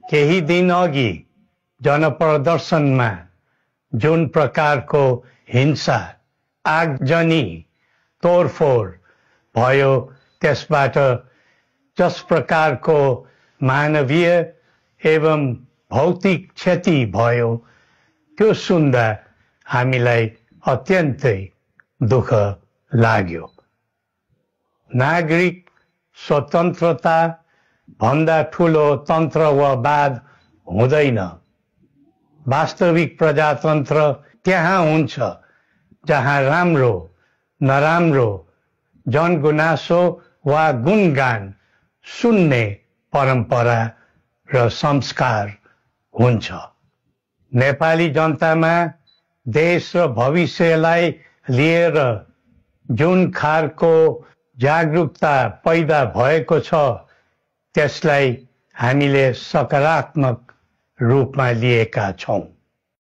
केही दिन अघि जनप्रदर्शनमा जुन प्रकारको हिंसा आगजनी तोडफोड भयो त्यसबाट जस प्रकारको मानवीय एवं भौतिक क्षति भयो त्यो सुन्दा हामीलाई अत्यन्तै दुःख लाग्यो। नागरिक स्वतन्त्रता भन्दा ठूलो तन्त्रवाद हुँदैन। वास्तविक प्रजातन्त्र त्यहाँ हुन्छ जहाँ राम्रो नराम्रो जनगुनासो वा गुणगान सुन्ने परम्परा र संस्कार हुन्छ। नेपाली जनतामा देश र भविष्यलाई लिएर जुन खालको जागरुकता पैदा भएको छ त्यसलाई हामीले सकारात्मक रूपमा लिएका छौं।